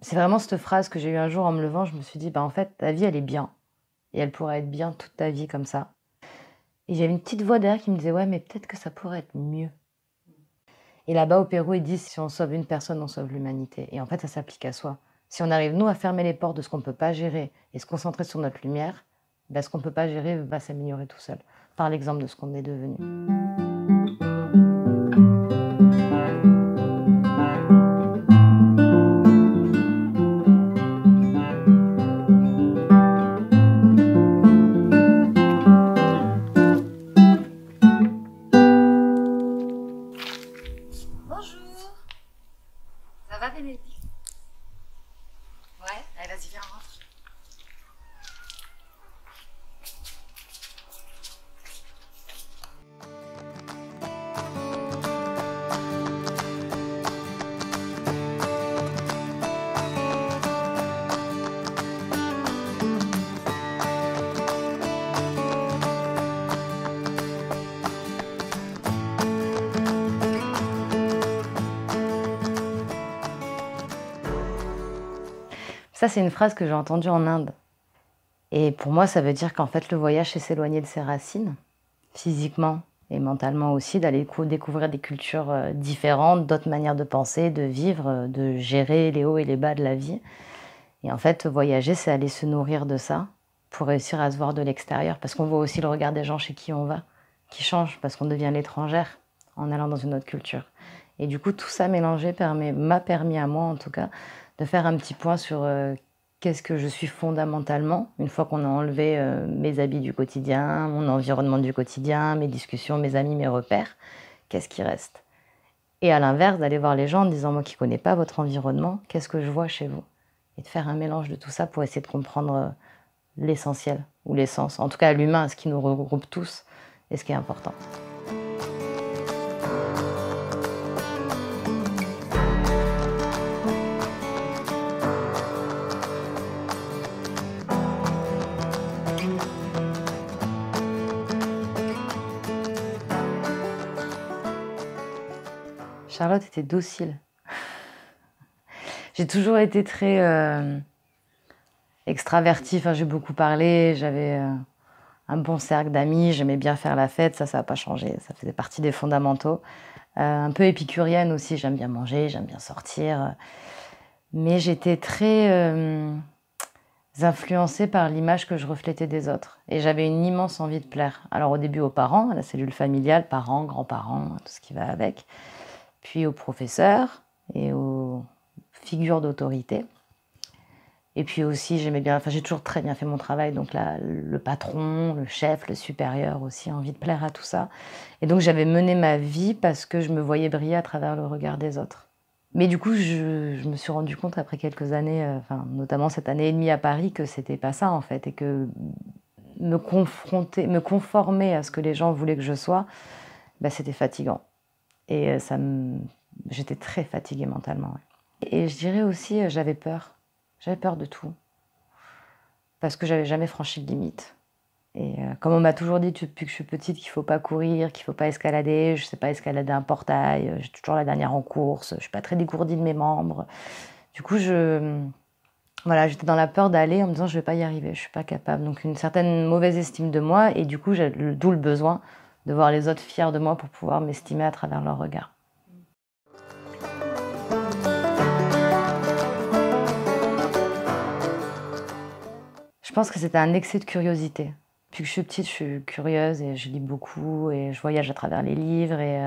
C'est vraiment cette phrase que j'ai eue un jour en me levant, je me suis dit: «Bah, en fait, ta vie, elle est bien et elle pourrait être bien toute ta vie comme ça». Et j'avais une petite voix derrière qui me disait: «Ouais, mais peut-être que ça pourrait être mieux». Et là-bas, au Pérou, ils disent: «Si on sauve une personne, on sauve l'humanité». Et en fait, ça s'applique à soi. Si on arrive, nous, à fermer les portes de ce qu'on ne peut pas gérer et se concentrer sur notre lumière, bah, ce qu'on ne peut pas gérer va s'améliorer tout seul, par l'exemple de ce qu'on est devenu. Bonjour. Ça va, Bénédicte? Ouais, allez, vas-y, viens, rentre. Ça, c'est une phrase que j'ai entendue en Inde. Et pour moi, ça veut dire qu'en fait, le voyage, c'est s'éloigner de ses racines, physiquement et mentalement aussi, d'aller découvrir des cultures différentes, d'autres manières de penser, de vivre, de gérer les hauts et les bas de la vie. Et en fait, voyager, c'est aller se nourrir de ça pour réussir à se voir de l'extérieur. Parce qu'on voit aussi le regard des gens chez qui on va, qui change, parce qu'on devient l'étrangère en allant dans une autre culture. Et du coup, tout ça mélangé m'a permis à moi, en tout cas, de faire un petit point sur qu'est-ce que je suis fondamentalement, une fois qu'on a enlevé mes habits du quotidien, mon environnement du quotidien, mes discussions, mes amis, mes repères, qu'est-ce qui reste? Et à l'inverse, d'aller voir les gens en disant, moi qui ne connais pas votre environnement, qu'est-ce que je vois chez vous? Et de faire un mélange de tout ça pour essayer de comprendre l'essentiel ou l'essence, en tout cas l'humain, ce qui nous regroupe tous et ce qui est important. Charlotte était docile. J'ai toujours été très extravertie, enfin, j'ai beaucoup parlé, j'avais un bon cercle d'amis, j'aimais bien faire la fête, ça n'a pas changé, ça faisait partie des fondamentaux. Un peu épicurienne aussi, j'aime bien manger, j'aime bien sortir. Mais j'étais très influencée par l'image que je reflétais des autres. Et j'avais une immense envie de plaire. Alors au début aux parents, à la cellule familiale, parents, grands-parents, tout ce qui va avec. Puis aux professeurs et aux figures d'autorité. Et puis aussi, j'aimais bien, enfin j'ai toujours très bien fait mon travail, donc là, le patron, le chef, le supérieur aussi, envie de plaire à tout ça. Et donc j'avais mené ma vie parce que je me voyais briller à travers le regard des autres. Mais du coup, je me suis rendu compte après quelques années, enfin notamment cette année et demie à Paris, que c'était pas ça en fait, et que me conformer à ce que les gens voulaient que je sois, bah, c'était fatigant. Et j'étais très fatiguée mentalement. Ouais. Et je dirais aussi, j'avais peur. J'avais peur de tout. Parce que j'avais jamais franchi de limite. Et comme on m'a toujours dit depuis que je suis petite qu'il faut pas courir, qu'il faut pas escalader, je sais pas escalader un portail, j'ai toujours la dernière en course, je suis pas très dégourdie de mes membres. Du coup, voilà, j'étais dans la peur d'aller en me disant je vais pas y arriver, je suis pas capable. Donc une certaine mauvaise estime de moi et du coup, d'où le besoin de voir les autres fiers de moi pour pouvoir m'estimer à travers leur regard. Je pense que c'était un excès de curiosité. Depuis que je suis petite, je suis curieuse et je lis beaucoup et je voyage à travers les livres. Et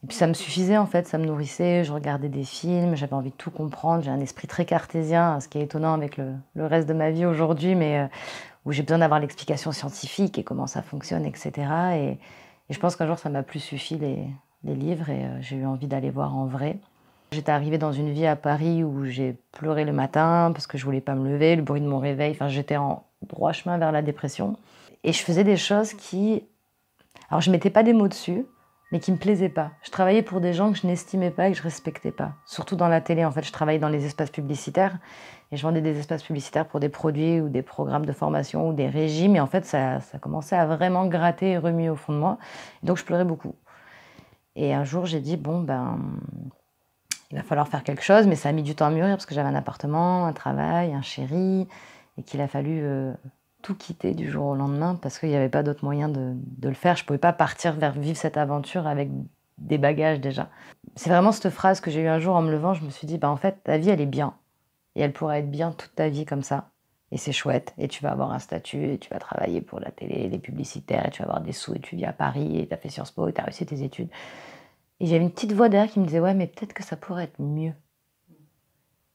puis ça me suffisait en fait, ça me nourrissait. Je regardais des films, j'avais envie de tout comprendre. J'ai un esprit très cartésien, ce qui est étonnant avec le reste de ma vie aujourd'hui, mais où j'ai besoin d'avoir l'explication scientifique et comment ça fonctionne, etc. Et je pense qu'un jour, ça m'a plus suffi les livres et j'ai eu envie d'aller voir en vrai. J'étais arrivée dans une vie à Paris où j'ai pleuré le matin parce que je voulais pas me lever, le bruit de mon réveil, enfin j'étais en droit chemin vers la dépression. Et je faisais des choses alors je mettais pas des mots dessus, mais qui me plaisaient pas. Je travaillais pour des gens que je n'estimais pas et que je respectais pas. Surtout dans la télé, en fait, je travaillais dans les espaces publicitaires et je vendais des espaces publicitaires pour des produits ou des programmes de formation ou des régimes. Et en fait, ça commençait à vraiment gratter et remuer au fond de moi. Et donc je pleurais beaucoup. Et un jour, j'ai dit, bon, ben, Il va falloir faire quelque chose, mais ça a mis du temps à mûrir parce que j'avais un appartement, un travail, un chéri, et qu'il a fallu tout quitter du jour au lendemain parce qu'il n'y avait pas d'autre moyen de le faire. Je ne pouvais pas partir vers vivre cette aventure avec des bagages déjà. C'est vraiment cette phrase que j'ai eue un jour en me levant, je me suis dit, en fait, ta vie, elle est bien. Et elle pourra être bien toute ta vie comme ça. Et c'est chouette. Et tu vas avoir un statut, et tu vas travailler pour la télé, les publicitaires, et tu vas avoir des sous, et tu vis à Paris, et tu as fait Sciences Po, et tu as réussi tes études. Et j'avais une petite voix derrière qui me disait, ouais, mais peut-être que ça pourrait être mieux.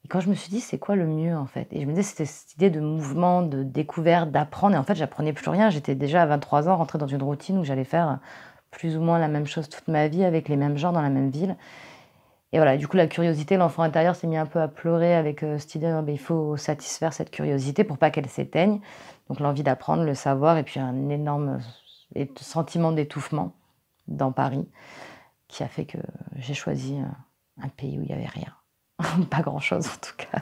Et quand je me suis dit, c'est quoi le mieux en fait? Et je me disais, c'était cette idée de mouvement, de découverte, d'apprendre. Et en fait, j'apprenais plus rien. J'étais déjà à 23 ans rentrée dans une routine où j'allais faire plus ou moins la même chose toute ma vie avec les mêmes gens dans la même ville. Et voilà, du coup, la curiosité, l'enfant intérieur s'est mis un peu à pleurer avec cette idée, il faut satisfaire cette curiosité pour pas qu'elle s'éteigne. Donc l'envie d'apprendre, le savoir, et puis un énorme sentiment d'étouffement dans Paris qui a fait que j'ai choisi un pays où il n'y avait rien. Pas grand-chose en tout cas.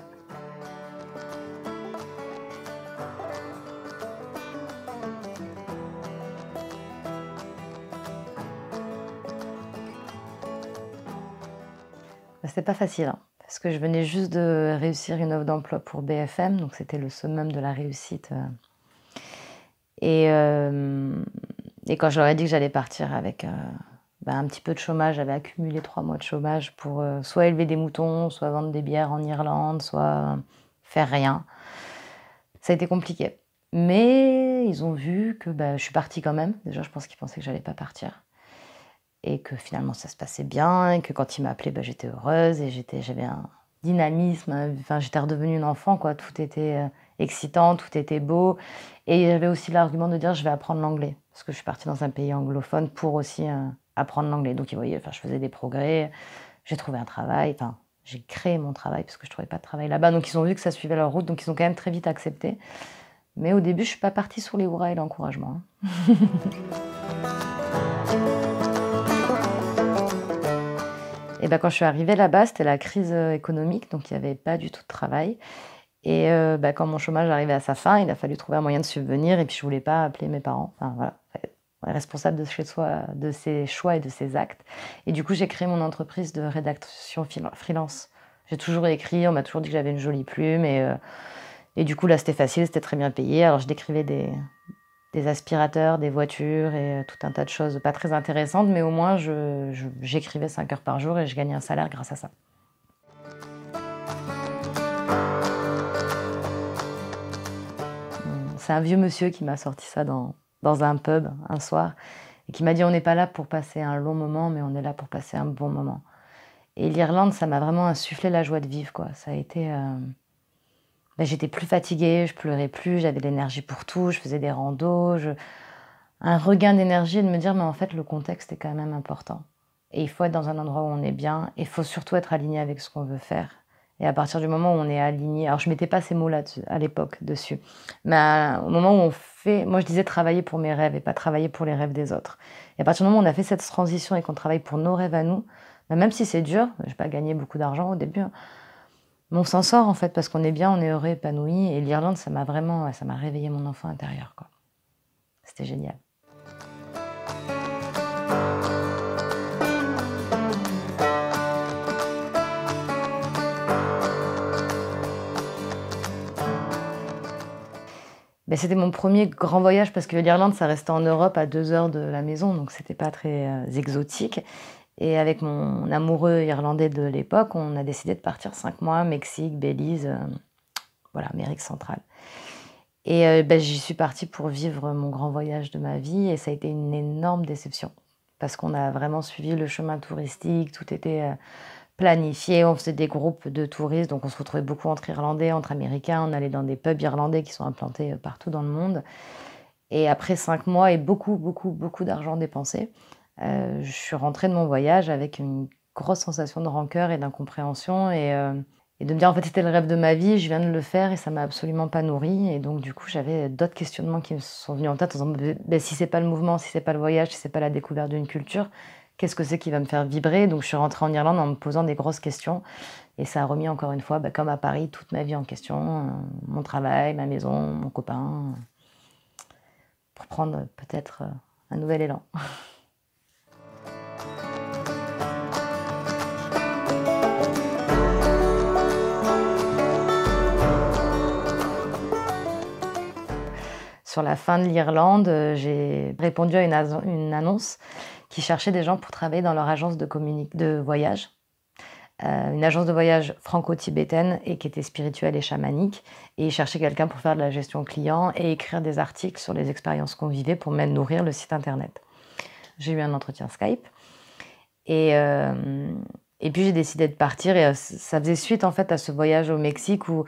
C'était pas facile, hein, parce que je venais juste de réussir une offre d'emploi pour BFM, donc c'était le summum de la réussite. Et quand je leur ai dit que j'allais partir avec un petit peu de chômage, j'avais accumulé 3 mois de chômage pour soit élever des moutons, soit vendre des bières en Irlande, soit faire rien. Ça a été compliqué. Mais ils ont vu que je suis partie quand même. Déjà, je pense qu'ils pensaient que j'allais pas partir. Et que finalement, ça se passait bien. Et que quand ils m'appelaient, j'étais heureuse. Et j'avais un dynamisme. Enfin, j'étais redevenue une enfant, quoi. Tout était excitant, tout était beau. Et il y avait aussi l'argument de dire, je vais apprendre l'anglais. Parce que je suis partie dans un pays anglophone pour aussi apprendre l'anglais. Donc, ils voyaient, je faisais des progrès. J'ai trouvé un travail. Enfin, j'ai créé mon travail parce que je trouvais pas de travail là-bas. Donc, ils ont vu que ça suivait leur route. Donc, ils ont quand même très vite accepté. Mais au début, je suis pas partie sur les hurrahs et l'encouragement. Et quand je suis arrivée là-bas, c'était la crise économique, donc il n'y avait pas du tout de travail. Et quand mon chômage arrivait à sa fin, il a fallu trouver un moyen de subvenir. Et puis, je voulais pas appeler mes parents. Enfin, voilà. On est responsable de chez soi, de ses choix et de ses actes. Et du coup, j'ai créé mon entreprise de rédaction freelance. J'ai toujours écrit, on m'a toujours dit que j'avais une jolie plume. Et du coup, là, c'était facile, c'était très bien payé. Alors, je décrivais des aspirateurs, des voitures et tout un tas de choses pas très intéressantes. Mais au moins, j'écrivais 5 heures par jour et je gagnais un salaire grâce à ça. C'est un vieux monsieur qui m'a sorti ça dans un pub un soir et qui m'a dit, on n'est pas là pour passer un long moment, mais on est là pour passer un bon moment. Et l'Irlande, ça m'a vraiment insufflé la joie de vivre, quoi. Ça a été... j'étais plus fatiguée, je pleurais plus, j'avais de l'énergie pour tout, je faisais des randos, un regain d'énergie et de me dire, mais en fait, le contexte est quand même important. Et il faut être dans un endroit où on est bien, et il faut surtout être aligné avec ce qu'on veut faire. Et à partir du moment où on est aligné, alors je mettais pas ces mots-là à l'époque dessus, mais au moment où on fait, moi je disais travailler pour mes rêves et pas travailler pour les rêves des autres. Et à partir du moment où on a fait cette transition et qu'on travaille pour nos rêves à nous, même si c'est dur, je n'ai pas gagné beaucoup d'argent au début, mais on s'en sort en fait parce qu'on est bien, on est heureux, épanoui. Et l'Irlande, ça m'a réveillé mon enfant intérieur, quoi. C'était génial. C'était mon premier grand voyage parce que l'Irlande, ça restait en Europe à 2 heures de la maison, donc c'était pas très exotique. Et avec mon amoureux irlandais de l'époque, on a décidé de partir 5 mois, Mexique, Belize, voilà, Amérique centrale. Et j'y suis partie pour vivre mon grand voyage de ma vie et ça a été une énorme déception parce qu'on a vraiment suivi le chemin touristique, tout était planifié, on faisait des groupes de touristes, donc on se retrouvait beaucoup entre Irlandais, entre Américains, on allait dans des pubs irlandais qui sont implantés partout dans le monde. Et après 5 mois et beaucoup, beaucoup, beaucoup d'argent dépensé, je suis rentrée de mon voyage avec une grosse sensation de rancœur et d'incompréhension et de me dire en fait c'était le rêve de ma vie, je viens de le faire et ça m'a absolument pas nourrie. Et donc du coup j'avais d'autres questionnements qui me sont venus en tête en disant si c'est pas le mouvement, si c'est pas le voyage, si c'est pas la découverte d'une culture, qu'est-ce que c'est qui va me faire vibrer? Donc je suis rentrée en Irlande en me posant des grosses questions et ça a remis encore une fois, comme à Paris, toute ma vie en question, mon travail, ma maison, mon copain, pour prendre peut-être un nouvel élan. Sur la fin de l'Irlande, j'ai répondu à une annonce qui cherchait des gens pour travailler dans leur agence de voyage. Une agence de voyage franco-tibétaine et qui était spirituelle et chamanique. Et ils cherchaient quelqu'un pour faire de la gestion client et écrire des articles sur les expériences qu'on vivait pour même nourrir le site internet. J'ai eu un entretien Skype. Et puis j'ai décidé de partir. Et ça faisait suite en fait à ce voyage au Mexique où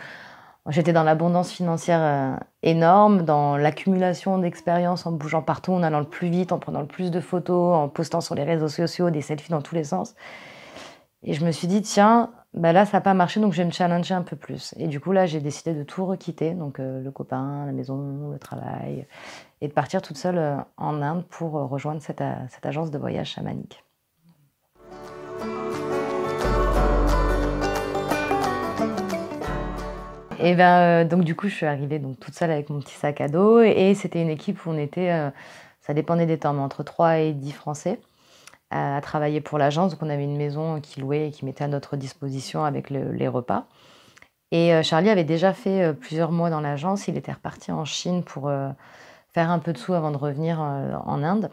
j'étais dans l'abondance financière énorme, dans l'accumulation d'expériences en bougeant partout, en allant le plus vite, en prenant le plus de photos, en postant sur les réseaux sociaux des selfies dans tous les sens. Et je me suis dit, tiens, bah là, ça n'a pas marché, donc je vais me challenger un peu plus. Et du coup, là, j'ai décidé de tout requitter, donc le copain, la maison, le travail, et de partir toute seule en Inde pour rejoindre cette agence de voyage chamanique. Et donc du coup, je suis arrivée donc, toute seule avec mon petit sac à dos, et c'était une équipe où on était, ça dépendait des temps, mais entre 3 et 10 Français. À travailler pour l'agence. Donc on avait une maison qui louait et qui mettait à notre disposition avec les repas. Et Charlie avait déjà fait plusieurs mois dans l'agence. Il était reparti en Chine pour faire un peu de sous avant de revenir en Inde.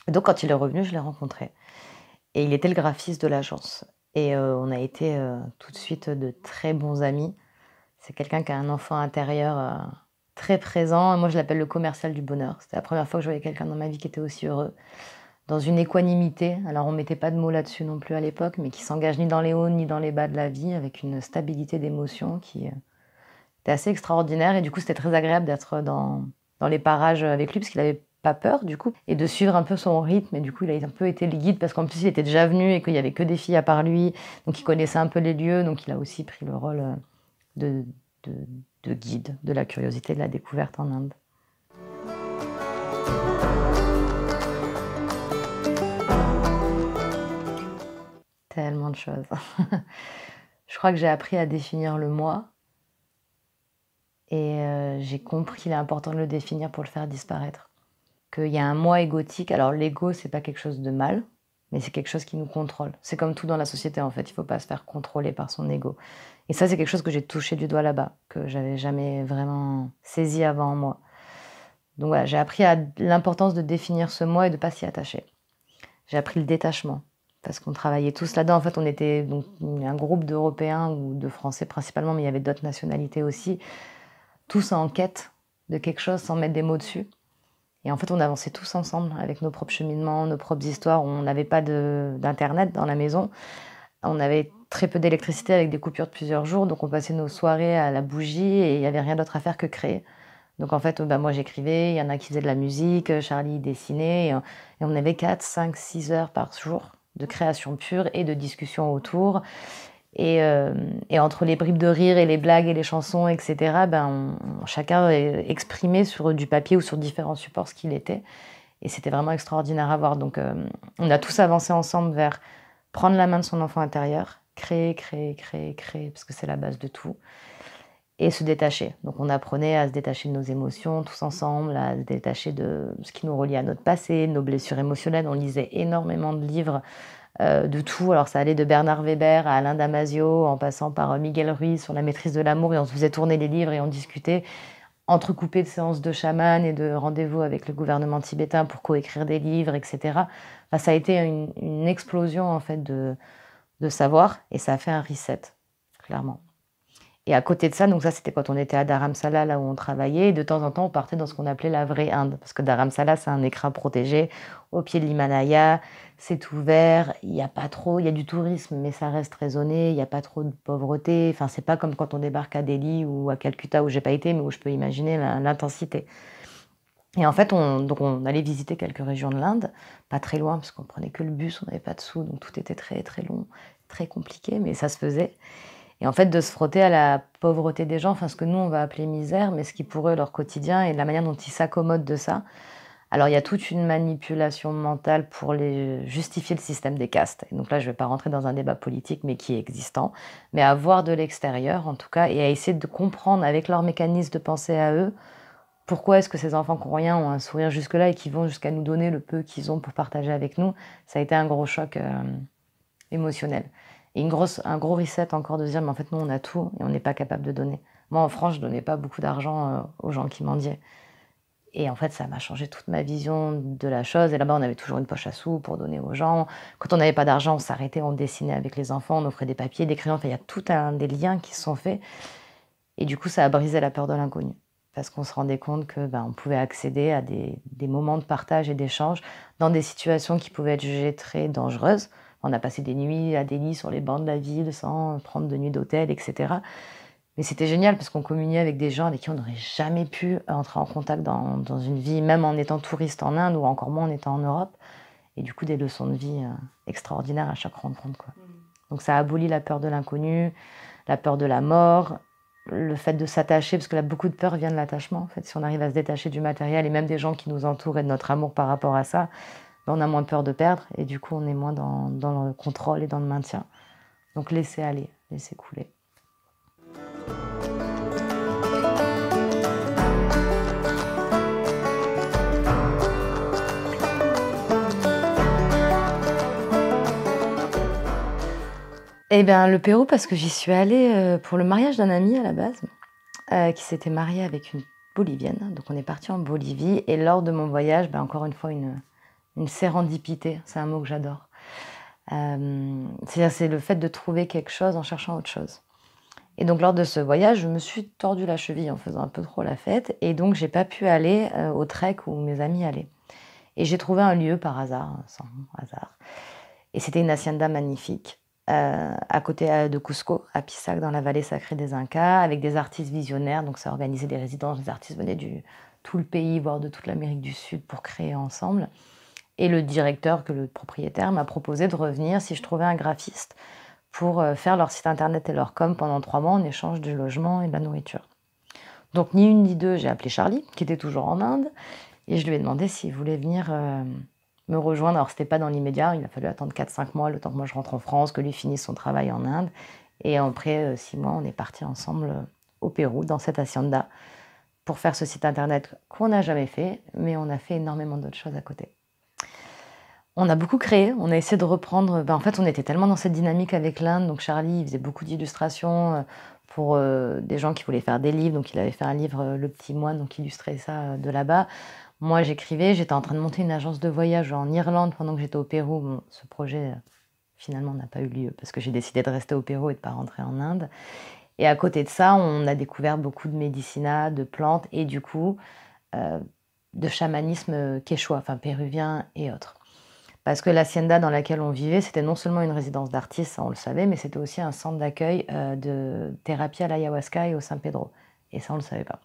Et donc quand il est revenu, je l'ai rencontré. Et il était le graphiste de l'agence. Et on a été tout de suite de très bons amis. C'est quelqu'un qui a un enfant intérieur très présent. Moi, je l'appelle le commercial du bonheur. C'était la première fois que je voyais quelqu'un dans ma vie qui était aussi heureux. Dans une équanimité, alors on mettait pas de mots là-dessus non plus à l'époque, mais qui s'engage ni dans les hauts ni dans les bas de la vie, avec une stabilité d'émotion qui était assez extraordinaire. Et du coup, c'était très agréable d'être dans les parages avec lui, parce qu'il avait pas peur du coup, et de suivre un peu son rythme. Et du coup, il a un peu été le guide, parce qu'en plus, il était déjà venu et qu'il y avait que des filles à part lui, donc il connaissait un peu les lieux, donc il a aussi pris le rôle de guide, de la curiosité, de la découverte en Inde. Tellement de choses. Je crois que j'ai appris à définir le moi. Et j'ai compris qu'il est important de le définir pour le faire disparaître. Qu'il y a un moi égotique. Alors l'ego, c'est pas quelque chose de mal, mais c'est quelque chose qui nous contrôle. C'est comme tout dans la société en fait, il faut pas se faire contrôler par son ego. Et ça, c'est quelque chose que j'ai touché du doigt là-bas, que j'avais jamais vraiment saisi avant en moi. Donc voilà, j'ai appris l'importance de définir ce moi et de pas s'y attacher. J'ai appris le détachement. Parce qu'on travaillait tous là-dedans. En fait, on était donc un groupe d'Européens ou de Français principalement, mais il y avait d'autres nationalités aussi, tous en quête de quelque chose sans mettre des mots dessus. Et en fait, on avançait tous ensemble avec nos propres cheminements, nos propres histoires. On n'avait pas d'internet dans la maison. On avait très peu d'électricité avec des coupures de plusieurs jours. Donc, on passait nos soirées à la bougie et il n'y avait rien d'autre à faire que créer. Donc, en fait, moi, j'écrivais, il y en a qui faisaient de la musique, Charlie dessinait. Et on avait 4, 5, 6 heures par jour de création pure et de discussion autour. Et entre les bribes de rire et les blagues et les chansons, etc., chacun exprimait sur du papier ou sur différents supports ce qu'il était. Et c'était vraiment extraordinaire à voir. Donc, on a tous avancé ensemble vers prendre la main de son enfant intérieur, créer, parce que c'est la base de tout, et se détacher. Donc, on apprenait à se détacher de nos émotions tous ensemble, à se détacher de ce qui nous relie à notre passé, de nos blessures émotionnelles. On lisait énormément de livres de tout. Alors, ça allait de Bernard Weber à Alain Damasio, en passant par Miguel Ruiz sur la maîtrise de l'amour, et on se faisait tourner les livres et on discutait, entrecoupés de séances de chaman et de rendez-vous avec le gouvernement tibétain pour coécrire des livres, etc. Enfin, ça a été une explosion en fait de savoir, et ça a fait un reset, clairement. Et à côté de ça, donc ça c'était quand on était à Dharamsala, là où on travaillait, et de temps en temps on partait dans ce qu'on appelait la vraie Inde, parce que Dharamsala c'est un écrin protégé au pied de l'Himalaya, c'est ouvert, il y a pas trop, il y a du tourisme mais ça reste raisonné, il n'y a pas trop de pauvreté, enfin c'est pas comme quand on débarque à Delhi ou à Calcutta où j'ai pas été mais où je peux imaginer l'intensité. Et en fait on allait visiter quelques régions de l'Inde, pas très loin parce qu'on prenait que le bus, on n'avait pas de sous, donc tout était très très long, très compliqué, mais ça se faisait. Et en fait, de se frotter à la pauvreté des gens, enfin ce que nous on va appeler misère, mais ce qui pour eux leur quotidien et la manière dont ils s'accommodent de ça. Alors il y a toute une manipulation mentale pour justifier le système des castes. Et donc là, je ne vais pas rentrer dans un débat politique, mais qui est existant. Mais à voir de l'extérieur, en tout cas, et à essayer de comprendre avec leur mécanisme de pensée à eux, pourquoi est-ce que ces enfants qui n'ont rien ont un sourire jusque-là et qui vont jusqu'à nous donner le peu qu'ils ont pour partager avec nous. Ça a été un gros choc émotionnel. Et un gros reset encore de se dire, mais en fait, nous, on a tout et on n'est pas capable de donner. Moi, en France, je ne donnais pas beaucoup d'argent aux gens qui mendiaient. Et en fait, ça m'a changé toute ma vision de la chose. Et là-bas, on avait toujours une poche à sous pour donner aux gens. Quand on n'avait pas d'argent, on s'arrêtait, on dessinait avec les enfants, on offrait des papiers, des crayons. Enfin, il y a des liens qui se sont faits. Et du coup, ça a brisé la peur de l'inconnu. Parce qu'on se rendait compte que on pouvait accéder à des moments de partage et d'échange dans des situations qui pouvaient être jugées très dangereuses. On a passé des nuits à Delhi sur les bancs de la ville sans prendre de nuit d'hôtel, etc. Mais c'était génial parce qu'on communiait avec des gens avec qui on n'aurait jamais pu entrer en contact dans une vie, même en étant touriste en Inde ou encore moins en étant en Europe. Et du coup, des leçons de vie extraordinaires à chaque rencontre, quoi. Donc ça abolit la peur de l'inconnu, la peur de la mort, le fait de s'attacher, parce que là, beaucoup de peur vient de l'attachement. En fait, si on arrive à se détacher du matériel et même des gens qui nous entourent et de notre amour par rapport à ça, on a moins peur de perdre et du coup, on est moins dans le contrôle et dans le maintien. Donc laisser aller, laisser couler. Eh bien, le Pérou, parce que j'y suis allée pour le mariage d'un ami à la base, qui s'était marié avec une Bolivienne. Donc, on est parti en Bolivie. Et lors de mon voyage, encore une fois, une sérendipité. C'est un mot que j'adore. C'est le fait de trouver quelque chose en cherchant autre chose. Et donc, lors de ce voyage, je me suis tordu la cheville en faisant un peu trop la fête. Et donc, j'ai pas pu aller au trek où mes amis allaient. Et j'ai trouvé un lieu par hasard, sans hasard. Et c'était une hacienda magnifique. À côté de Cusco, à Pisac, dans la vallée sacrée des Incas, avec des artistes visionnaires. Donc ça organisait des résidences, les artistes venaient de tout le pays, voire de toute l'Amérique du Sud pour créer ensemble. Et le directeur, le propriétaire, m'a proposé de revenir si je trouvais un graphiste pour faire leur site internet et leur com pendant 3 mois en échange du logement et de la nourriture. Donc ni une ni deux, j'ai appelé Charlie, qui était toujours en Inde, et je lui ai demandé s'il voulait venir me rejoindre. Alors, c'était pas dans l'immédiat, il a fallu attendre 4-5 mois, le temps que moi je rentre en France, que lui finisse son travail en Inde. Et après 6 mois, on est partis ensemble au Pérou, dans cette hacienda, pour faire ce site internet qu'on n'a jamais fait, mais on a fait énormément d'autres choses à côté. On a beaucoup créé, on a essayé de reprendre... en fait, on était tellement dans cette dynamique avec l'Inde, donc Charlie, il faisait beaucoup d'illustrations pour des gens qui voulaient faire des livres, donc il avait fait un livre, Le Petit Moine, donc illustrer ça de là-bas. Moi, j'écrivais, j'étais en train de monter une agence de voyage en Irlande pendant que j'étais au Pérou. Bon, ce projet, finalement, n'a pas eu lieu parce que j'ai décidé de rester au Pérou et de ne pas rentrer en Inde. Et à côté de ça, on a découvert beaucoup de médicinat, de plantes et du coup, de chamanisme quechua, enfin péruvien et autres. Parce que l'hacienda dans laquelle on vivait, c'était non seulement une résidence d'artistes, ça on le savait, mais c'était aussi un centre d'accueil de thérapie à l'ayahuasca et au San Pedro. Et ça, on ne le savait pas.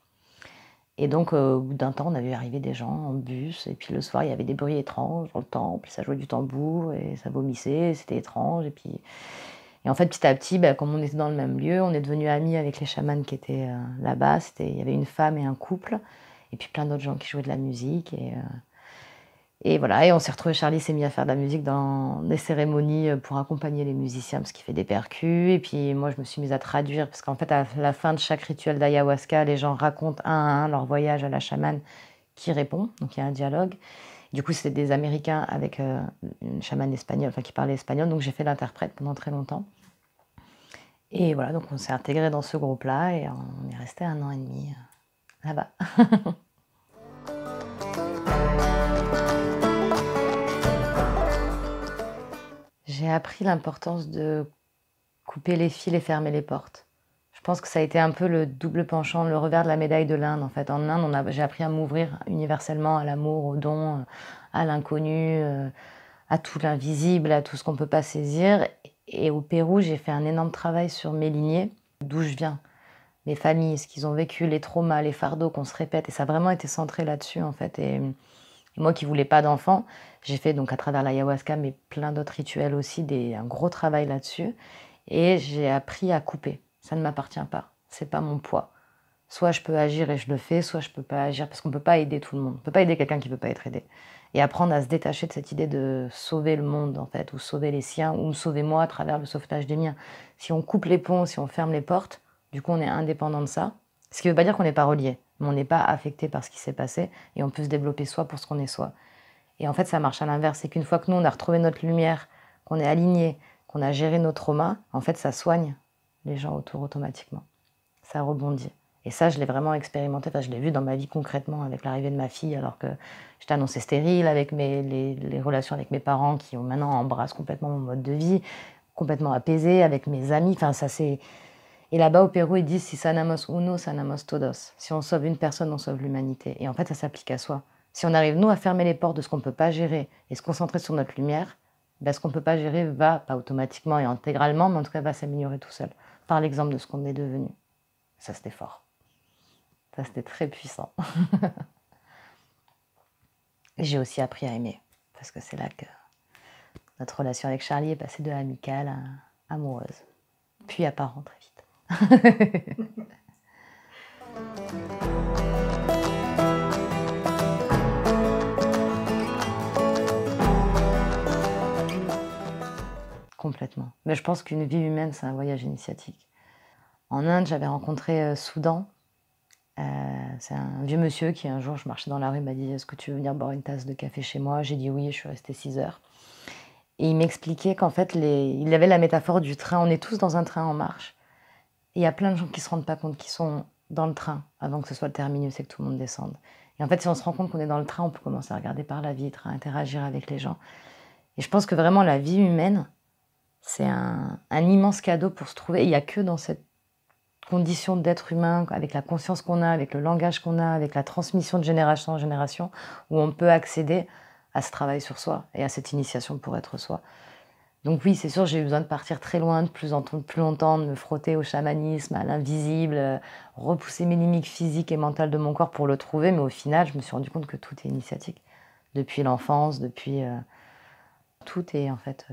Et donc, au bout d'un temps, on a vu arriver des gens en bus. Et puis le soir, il y avait des bruits étranges dans le temple. Ça jouait du tambour et ça vomissait. C'était étrange. Et en fait, petit à petit, comme on était dans le même lieu, on est devenus amis avec les chamans qui étaient là-bas. Il y avait une femme et un couple. Et puis plein d'autres gens qui jouaient de la musique. Et voilà, et on s'est retrouvés, Charlie s'est mis à faire de la musique dans des cérémonies pour accompagner les musiciens parce qu'il fait des percus. Et puis moi, je me suis mise à traduire parce qu'en fait, à la fin de chaque rituel d'ayahuasca, les gens racontent un à un leur voyage à la chamane qui répond. Donc il y a un dialogue. Du coup, c'était des Américains avec une chamane espagnole, enfin qui parlait espagnol. Donc j'ai fait l'interprète pendant très longtemps. Et voilà, donc on s'est intégrés dans ce groupe-là et on est resté 1 an et demi là-bas. J'ai appris l'importance de couper les fils et fermer les portes. Je pense que ça a été un peu le double penchant, le revers de la médaille de l'Inde. En fait, en Inde, j'ai appris à m'ouvrir universellement à l'amour, au don, à l'inconnu, à tout l'invisible, à tout ce qu'on ne peut pas saisir. Et au Pérou, j'ai fait un énorme travail sur mes lignées, d'où je viens, mes familles, ce qu'ils ont vécu, les traumas, les fardeaux qu'on se répète. Et ça a vraiment été centré là-dessus, en fait. Et moi qui voulais pas d'enfant, j'ai fait donc à travers l'ayahuasca, mais plein d'autres rituels aussi, un gros travail là-dessus. Et j'ai appris à couper. Ça ne m'appartient pas. C'est pas mon poids. Soit je peux agir et je le fais, soit je peux pas agir parce qu'on peut pas aider tout le monde. On peut pas aider quelqu'un qui peut pas être aidé. Et apprendre à se détacher de cette idée de sauver le monde en fait, ou sauver les siens, ou me sauver moi à travers le sauvetage des miens. Si on coupe les ponts, si on ferme les portes, du coup on est indépendant de ça. Ce qui veut pas dire qu'on n'est pas relié, mais on n'est pas affecté par ce qui s'est passé et on peut se développer soi pour ce qu'on est soi. Et en fait, ça marche à l'inverse. C'est qu'une fois que nous, on a retrouvé notre lumière, qu'on est aligné, qu'on a géré nos traumas, en fait, ça soigne les gens autour automatiquement. Ça rebondit. Et ça, je l'ai vraiment expérimenté, enfin, je l'ai vu dans ma vie concrètement avec l'arrivée de ma fille, alors que j'étais annoncée stérile, avec les relations avec mes parents qui ont maintenant embrassent complètement mon mode de vie, complètement apaisé, avec mes amis. Enfin, ça c'est. Et là-bas au Pérou, ils disent si sanamos uno, sanamos todos. Si on sauve une personne, on sauve l'humanité. Et en fait, ça s'applique à soi. Si on arrive, nous, à fermer les portes de ce qu'on ne peut pas gérer et se concentrer sur notre lumière, ben, ce qu'on ne peut pas gérer va, pas automatiquement et intégralement, mais en tout cas va s'améliorer tout seul, par l'exemple de ce qu'on est devenu. Ça, c'était fort. Ça, c'était très puissant. J'ai aussi appris à aimer, parce que c'est là que notre relation avec Charlie est passée de amicale à amoureuse, puis à parent très vite. Complètement. Mais je pense qu'une vie humaine, c'est un voyage initiatique. En Inde, j'avais rencontré Soudan. C'est un vieux monsieur qui, un jour, je marchais dans la rue, m'a dit « Est-ce que tu veux venir boire une tasse de café chez moi ?» J'ai dit oui, je suis restée 6 heures. Et il m'expliquait qu'en fait, il avait la métaphore du train. On est tous dans un train en marche. Et il y a plein de gens qui ne se rendent pas compte qu'ils sont dans le train avant que ce soit le terminus et que tout le monde descende. Et en fait, si on se rend compte qu'on est dans le train, on peut commencer à regarder par la vitre, à interagir avec les gens. Et je pense que vraiment, la vie humaine, c'est un immense cadeau pour se trouver. Il n'y a que dans cette condition d'être humain, avec la conscience qu'on a, avec le langage qu'on a, avec la transmission de génération en génération, où on peut accéder à ce travail sur soi et à cette initiation pour être soi. Donc oui, c'est sûr, j'ai eu besoin de partir très loin, de plus longtemps, de me frotter au chamanisme, à l'invisible, repousser mes limites physiques et mentales de mon corps pour le trouver, mais au final, je me suis rendu compte que tout est initiatique. Depuis l'enfance, depuis... tout est en fait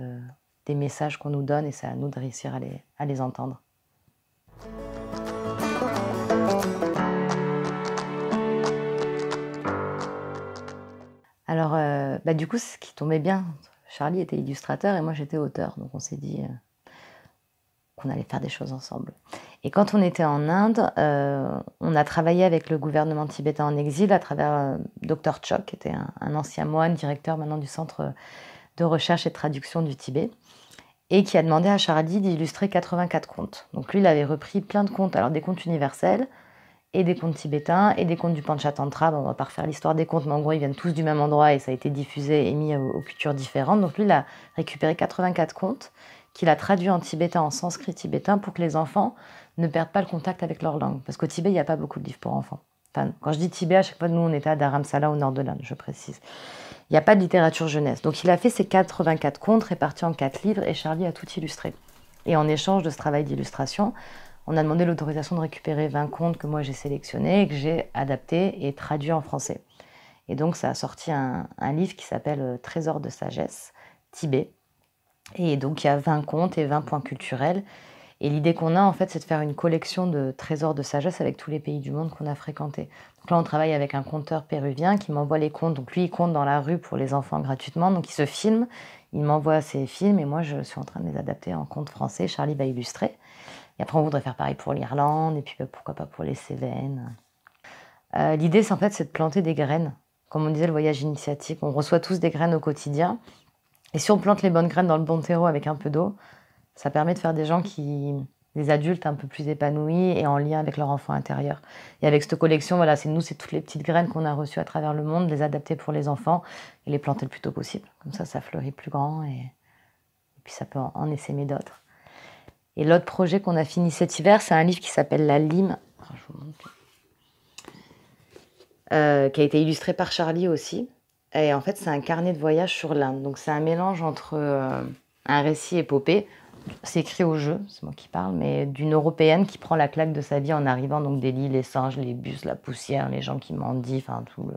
des messages qu'on nous donne et c'est à nous de réussir à les entendre. Alors, du coup, ce qui tombait bien, Charlie était illustrateur et moi j'étais auteur, donc on s'est dit qu'on allait faire des choses ensemble. Et quand on était en Inde, on a travaillé avec le gouvernement tibétain en exil à travers Dr Chok, qui était un ancien moine, directeur maintenant du centre de recherche et de traduction du Tibet, et qui a demandé à Charlie d'illustrer 84 contes. Donc lui, il avait repris plein de contes, alors des contes universels, et des contes tibétains, et des contes du Panchatantra. Bon, on va pas refaire l'histoire des contes, mais en gros, ils viennent tous du même endroit, et ça a été diffusé et mis aux cultures différentes. Donc lui, il a récupéré 84 contes, qu'il a traduits en tibétain, en sanskrit tibétain, pour que les enfants ne perdent pas le contact avec leur langue. Parce qu'au Tibet, il n'y a pas beaucoup de livres pour enfants. Enfin, quand je dis Tibet, à chaque fois, nous, on était à Dharamsala, au nord de l'Inde, je précise. Il n'y a pas de littérature jeunesse. Donc il a fait ces 84 contes répartis en 4 livres et Charlie a tout illustré. Et en échange de ce travail d'illustration, on a demandé l'autorisation de récupérer 20 contes que moi j'ai sélectionnés et que j'ai adaptés et traduits en français. Et donc ça a sorti un livre qui s'appelle Trésor de sagesse, Tibet. Et donc il y a 20 contes et 20 points culturels. Et l'idée qu'on a, en fait, c'est de faire une collection de trésors de sagesse avec tous les pays du monde qu'on a fréquentés. Donc là, on travaille avec un conteur péruvien qui m'envoie les contes. Donc lui, il compte dans la rue pour les enfants gratuitement. Donc il se filme, il m'envoie ses films et moi, je suis en train de les adapter en contes français. Charlie va illustrer. Et après, on voudrait faire pareil pour l'Irlande et puis pourquoi pas pour les Cévennes. L'idée, c'est de planter des graines. Comme on disait, le voyage initiatique, on reçoit tous des graines au quotidien. Et si on plante les bonnes graines dans le bon terreau avec un peu d'eau, ça permet de faire des des adultes un peu plus épanouis et en lien avec leur enfant intérieur. Et avec cette collection, voilà, c'est toutes les petites graines qu'on a reçues à travers le monde, les adapter pour les enfants et les planter le plus tôt possible. Comme ça fleurit plus grand et puis ça peut en essaimer d'autres. Et l'autre projet qu'on a fini cet hiver, c'est un livre qui s'appelle La Lime, je vous montre, qui a été illustré par Charlie aussi. Et en fait, c'est un carnet de voyage sur l'Inde. Donc c'est un mélange entre un récit épopée, c'est écrit au jeu, c'est moi qui parle, mais d'une Européenne qui prend la claque de sa vie en arrivant, donc des lits, les singes, les bus, la poussière, les gens qui mendient, enfin tout le...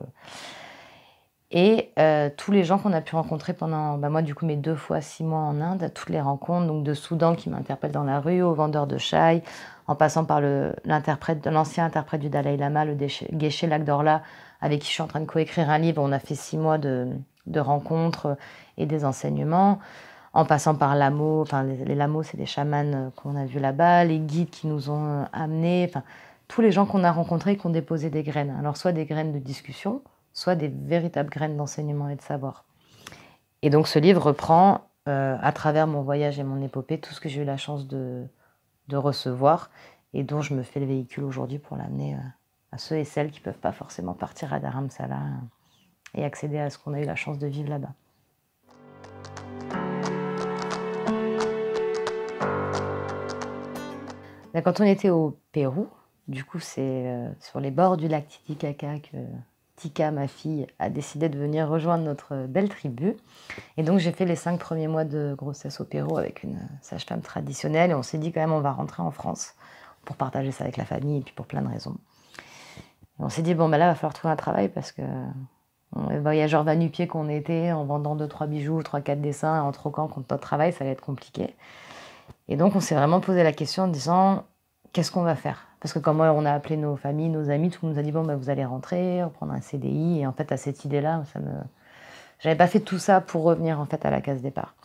Et tous les gens qu'on a pu rencontrer pendant, moi du coup, mes 2 fois 6 mois en Inde, toutes les rencontres, donc de Soudan qui m'interpelle dans la rue, au vendeur de chai, en passant par l'ancien interprète du Dalai Lama, le Geshe Lagdorla, avec qui je suis en train de coécrire un livre. On a fait 6 mois de rencontres et des enseignements, en passant par Lamo, enfin les Lamos, c'est des chamans qu'on a vus là-bas, les guides qui nous ont amenés, enfin tous les gens qu'on a rencontrés et qui ont déposé des graines. Alors soit des graines de discussion, soit des véritables graines d'enseignement et de savoir. Et donc ce livre reprend, à travers mon voyage et mon épopée, tout ce que j'ai eu la chance de recevoir et dont je me fais le véhicule aujourd'hui pour l'amener à ceux et celles qui ne peuvent pas forcément partir à Dharamsala et accéder à ce qu'on a eu la chance de vivre là-bas. Quand on était au Pérou, du coup c'est sur les bords du lac Titicaca que Tika, ma fille, a décidé de venir rejoindre notre belle tribu. Et donc j'ai fait les 5 premiers mois de grossesse au Pérou avec une sage-femme traditionnelle. Et on s'est dit quand même on va rentrer en France pour partager ça avec la famille et puis pour plein de raisons. Et on s'est dit bon ben là il va falloir trouver un travail parce que les voyageurs va-nu-pieds qu'on était en vendant 2-3 bijoux, 3-4 dessins, en troquant contre notre travail, ça allait être compliqué. Et donc on s'est vraiment posé la question en disant qu'est-ce qu'on va faire? Parce que quand moi on a appelé nos familles, nos amis, tout le monde nous a dit bon ben vous allez rentrer, reprendre un CDI. Et en fait à cette idée-là, j'avais pas fait tout ça pour revenir en fait à la case départ.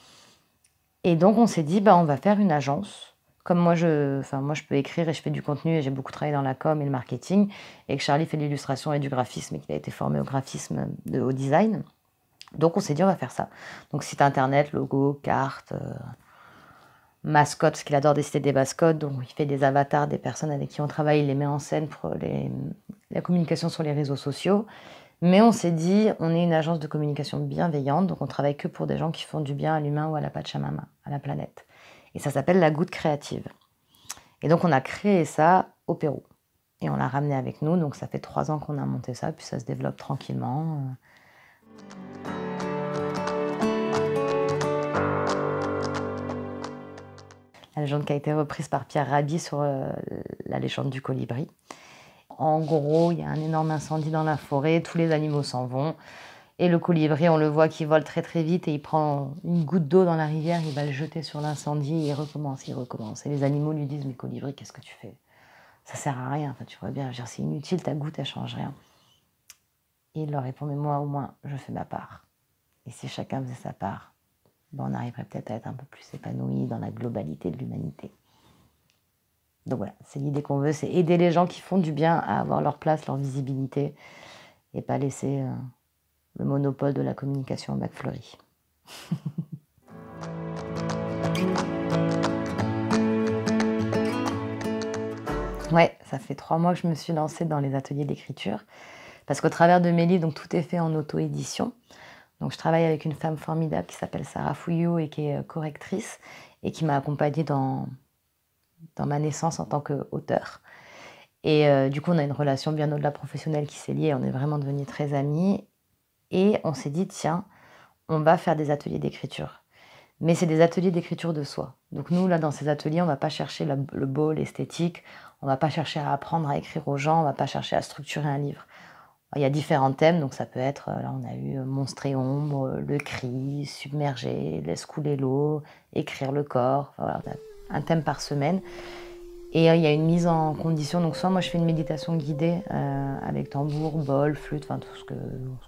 Et donc on s'est dit bah on va faire une agence. Comme moi je peux écrire et je fais du contenu et j'ai beaucoup travaillé dans la com et le marketing et que Charlie fait de l'illustration et du graphisme et qu'il a été formé au graphisme, au design. Donc on s'est dit on va faire ça. Donc site internet, logo, carte, mascotte, parce qu'il adore dessiner des mascottes, donc il fait des avatars des personnes avec qui on travaille, il les met en scène pour la communication sur les réseaux sociaux. Mais on s'est dit, on est une agence de communication bienveillante, donc on travaille que pour des gens qui font du bien à l'humain ou à la Pachamama, à la planète. Et ça s'appelle La Goutte Créative. Et donc on a créé ça au Pérou. Et on l'a ramené avec nous, donc ça fait 3 ans qu'on a monté ça, puis ça se développe tranquillement. La légende qui a été reprise par Pierre Rabhi sur la légende du colibri. En gros, il y a un énorme incendie dans la forêt, tous les animaux s'en vont. Et le colibri, on le voit qui vole très très vite et il prend une goutte d'eau dans la rivière, il va le jeter sur l'incendie et il recommence, il recommence. Et les animaux lui disent « Mais colibri, qu'est-ce que tu fais? Ça sert à rien, enfin, tu vois bien, c'est inutile, ta goutte, elle change rien. » Et il leur répond « Mais moi, au moins, je fais ma part. Et si chacun faisait sa part, ben, on arriverait peut-être à être un peu plus épanoui dans la globalité de l'humanité. » Donc voilà, c'est l'idée qu'on veut, c'est aider les gens qui font du bien à avoir leur place, leur visibilité, et pas laisser le monopole de la communication au McFlurry. Ouais, ça fait 3 mois que je me suis lancée dans les ateliers d'écriture, parce qu'au travers de mes livres, donc, tout est fait en auto-édition. Donc je travaille avec une femme formidable qui s'appelle Sarah Fouillou et qui est correctrice, et qui m'a accompagnée dans ma naissance en tant qu'auteur. Et du coup, on a une relation bien au-delà professionnelle qui s'est liée, on est vraiment devenus très amis. Et on s'est dit, tiens, on va faire des ateliers d'écriture. Mais c'est des ateliers d'écriture de soi. Donc nous, là, dans ces ateliers, on ne va pas chercher le beau, l'esthétique, on ne va pas chercher à apprendre à écrire aux gens, on ne va pas chercher à structurer un livre. Il y a différents thèmes, donc ça peut être, là on a eu Monstre et ombre, le cri, submerger, laisse couler l'eau, écrire le corps, enfin, voilà, on a un thème par semaine. Et il y a une mise en condition, donc soit moi je fais une méditation guidée avec tambour, bol, flûte, enfin tout ce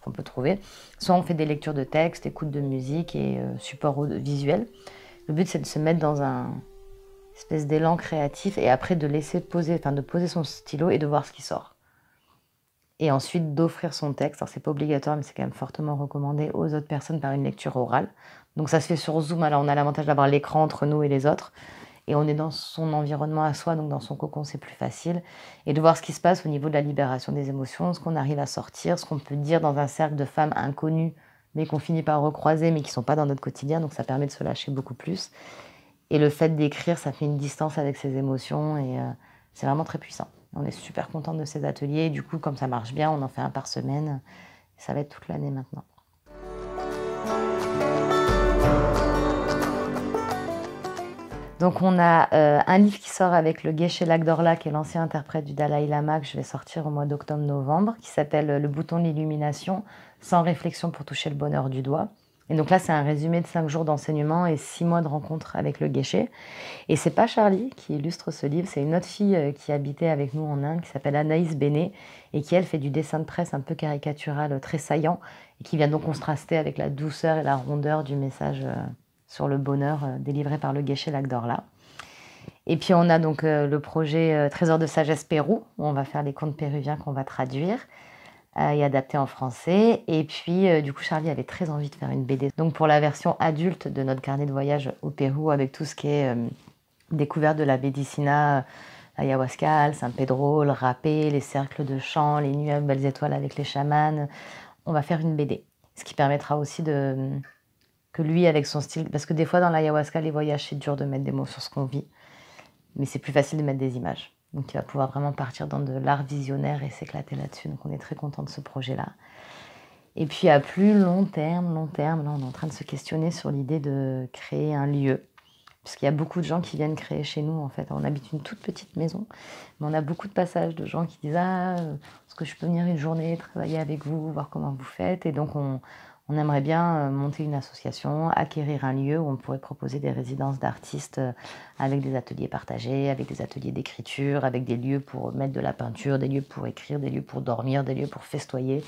qu'on peut trouver, soit on fait des lectures de textes, écoute de musique et support visuel. Le but c'est de se mettre dans un espèce d'élan créatif et après de laisser poser son stylo et de voir ce qui sort. Et ensuite d'offrir son texte, alors c'est pas obligatoire mais c'est quand même fortement recommandé aux autres personnes par une lecture orale. Donc ça se fait sur Zoom, alors on a l'avantage d'avoir l'écran entre nous et les autres. Et on est dans son environnement à soi, donc dans son cocon, c'est plus facile. Et de voir ce qui se passe au niveau de la libération des émotions, ce qu'on arrive à sortir, ce qu'on peut dire dans un cercle de femmes inconnues, mais qu'on finit par recroiser, mais qui ne sont pas dans notre quotidien, donc ça permet de se lâcher beaucoup plus. Et le fait d'écrire, ça fait une distance avec ses émotions, et c'est vraiment très puissant. On est super contente de ces ateliers, et du coup, comme ça marche bien, on en fait un par semaine. Ça va être toute l'année maintenant. Donc on a un livre qui sort avec le Geshe Lagdorla, qui est l'ancien interprète du Dalai Lama, que je vais sortir au mois d'octobre-novembre, qui s'appelle Le bouton de l'illumination, sans réflexion pour toucher le bonheur du doigt. Et donc là, c'est un résumé de 5 jours d'enseignement et 6 mois de rencontres avec le Geshe. Et c'est pas Charlie qui illustre ce livre, c'est une autre fille qui habitait avec nous en Inde, qui s'appelle Anaïs Béné, et qui, elle, fait du dessin de presse un peu caricatural, très saillant, et qui vient donc contraster avec la douceur et la rondeur du message sur le bonheur délivré par le Geshe Lagdorla. Et puis on a donc le projet Trésor de sagesse Pérou, où on va faire les contes péruviens qu'on va traduire et adapter en français. Et puis du coup Charlie avait très envie de faire une BD. Donc pour la version adulte de notre carnet de voyage au Pérou, avec tout ce qui est découverte de la médecina, l'ayahuasca, le San Pedro, le râpé, les cercles de chant, les nuits à belles étoiles avec les chamans. On va faire une BD. Ce qui permettra aussi que lui, avec son style, parce que des fois dans l'ayahuasca, les voyages, c'est dur de mettre des mots sur ce qu'on vit, mais c'est plus facile de mettre des images. Donc il va pouvoir vraiment partir dans de l'art visionnaire et s'éclater là-dessus. Donc on est très content de ce projet-là. Et puis à plus long terme, là on est en train de se questionner sur l'idée de créer un lieu. Parce qu'il y a beaucoup de gens qui viennent créer chez nous en fait. On habite une toute petite maison, mais on a beaucoup de passages de gens qui disent «Ah, est-ce que je peux venir une journée travailler avec vous, voir comment vous faites?» Et donc on aimerait bien monter une association, acquérir un lieu où on pourrait proposer des résidences d'artistes avec des ateliers partagés, avec des ateliers d'écriture, avec des lieux pour mettre de la peinture, des lieux pour écrire, des lieux pour dormir, des lieux pour festoyer,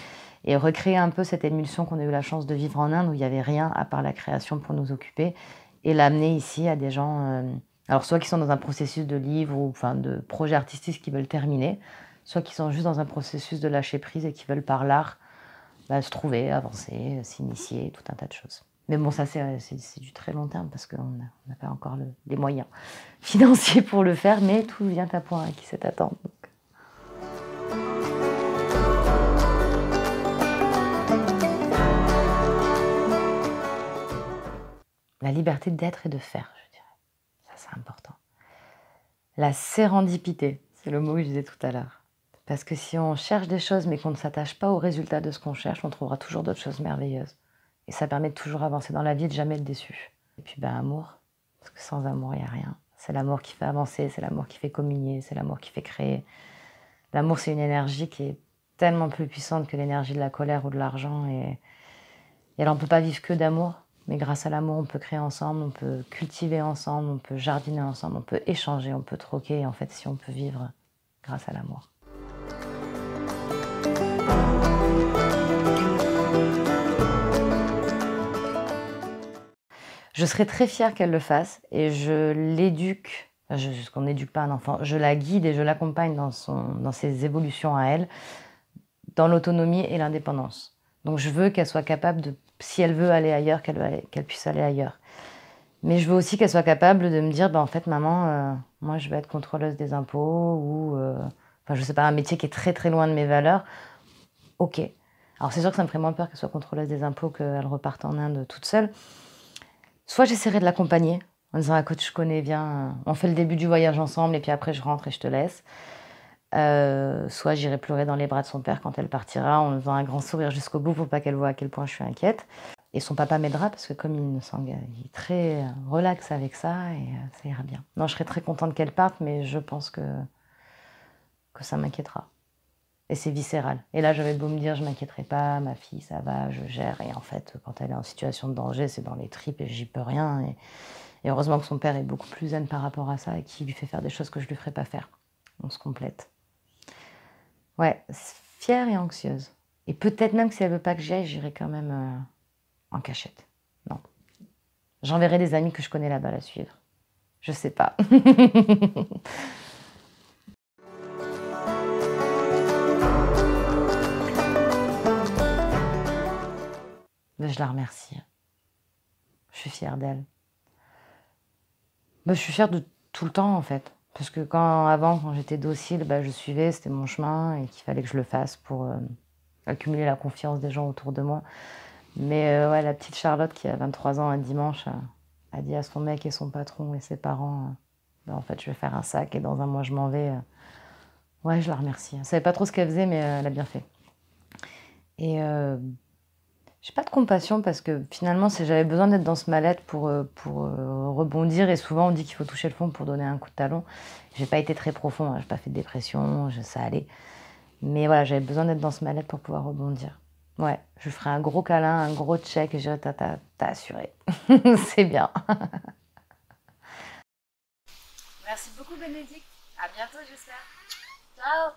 et recréer un peu cette émulsion qu'on a eu la chance de vivre en Inde où il n'y avait rien à part la création pour nous occuper, et l'amener ici à des gens, alors soit qui sont dans un processus de livre ou enfin de projet artistique qui veulent terminer, soit qui sont juste dans un processus de lâcher prise et qui veulent par l'art se trouver, avancer, s'initier, tout un tas de choses. Mais bon, ça c'est du très long terme parce qu'on n'a pas encore les moyens financiers pour le faire, mais tout vient à point qui sait attendre. La liberté d'être et de faire, je dirais. Ça, c'est important. La sérendipité, c'est le mot que je disais tout à l'heure. Parce que si on cherche des choses mais qu'on ne s'attache pas au résultat de ce qu'on cherche, on trouvera toujours d'autres choses merveilleuses. Et ça permet de toujours avancer dans la vie, de jamais être déçu. Et puis amour, parce que sans amour, il n'y a rien. C'est l'amour qui fait avancer, c'est l'amour qui fait communier, c'est l'amour qui fait créer. L'amour, c'est une énergie qui est tellement plus puissante que l'énergie de la colère ou de l'argent. Et alors, on ne peut pas vivre que d'amour, mais grâce à l'amour, on peut créer ensemble, on peut cultiver ensemble, on peut jardiner ensemble, on peut échanger, on peut troquer. Et en fait, si on peut vivre grâce à l'amour. Je serais très fière qu'elle le fasse et je l'éduque, parce qu'on n'éduque pas un enfant, je la guide et je l'accompagne dans ses évolutions à elle, dans l'autonomie et l'indépendance. Donc je veux qu'elle soit capable de, si elle veut aller ailleurs, qu'elle puisse aller ailleurs. Mais je veux aussi qu'elle soit capable de me dire, en fait maman, moi je vais être contrôleuse des impôts ou, enfin je sais pas, un métier qui est très très loin de mes valeurs. Ok. Alors c'est sûr que ça me ferait moins peur qu'elle soit contrôleuse des impôts qu'elle reparte en Inde toute seule. Soit j'essaierai de l'accompagner en disant écoute, je connais bien, on fait le début du voyage ensemble et puis après je rentre et je te laisse. Soit j'irai pleurer dans les bras de son père quand elle partira en faisant un grand sourire jusqu'au bout pour pas qu'elle voie à quel point je suis inquiète. Et son papa m'aidera parce que comme il est très relax avec ça et ça ira bien. Non, je serais très contente qu'elle parte, mais je pense que ça m'inquiétera. Et c'est viscéral. Et là, j'avais beau me dire, je m'inquiéterai pas, ma fille, ça va, je gère. Et en fait, quand elle est en situation de danger, c'est dans les tripes et j'y peux rien. Et heureusement que son père est beaucoup plus zen par rapport à ça et qui lui fait faire des choses que je lui ferais pas faire. On se complète. Ouais, fière et anxieuse. Et peut-être même que si elle veut pas que j'y aille, j'irai quand même en cachette. Non. J'enverrai des amis que je connais là-bas la suivre. Je sais pas. Mais je la remercie. Je suis fière d'elle. Je suis fière de tout le temps en fait. Parce que avant, quand j'étais docile, je suivais, c'était mon chemin et qu'il fallait que je le fasse pour accumuler la confiance des gens autour de moi. Mais ouais, la petite Charlotte qui a 23 ans un dimanche a dit à son mec et son patron et ses parents en fait, je vais faire un sac et dans un mois, je m'en vais. Ouais, je la remercie. Je savais pas trop ce qu'elle faisait, mais elle a bien fait. Et j'ai pas de compassion parce que finalement, j'avais besoin d'être dans ce mal-être pour rebondir. Et souvent, on dit qu'il faut toucher le fond pour donner un coup de talon. J'ai pas été très profond, hein, j'ai pas fait de dépression, ça allait. Mais voilà, j'avais besoin d'être dans ce mal-être pour pouvoir rebondir. Ouais, je ferai un gros câlin, un gros check et je dirais t'as assuré. C'est bien. Merci beaucoup, Bénédicte. À bientôt, j'espère. Ciao.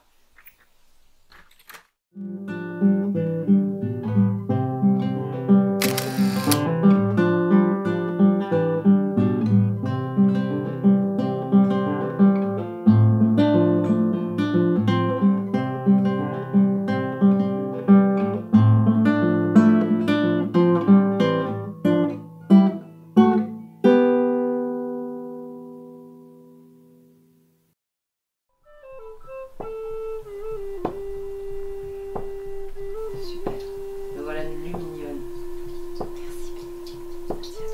Merci à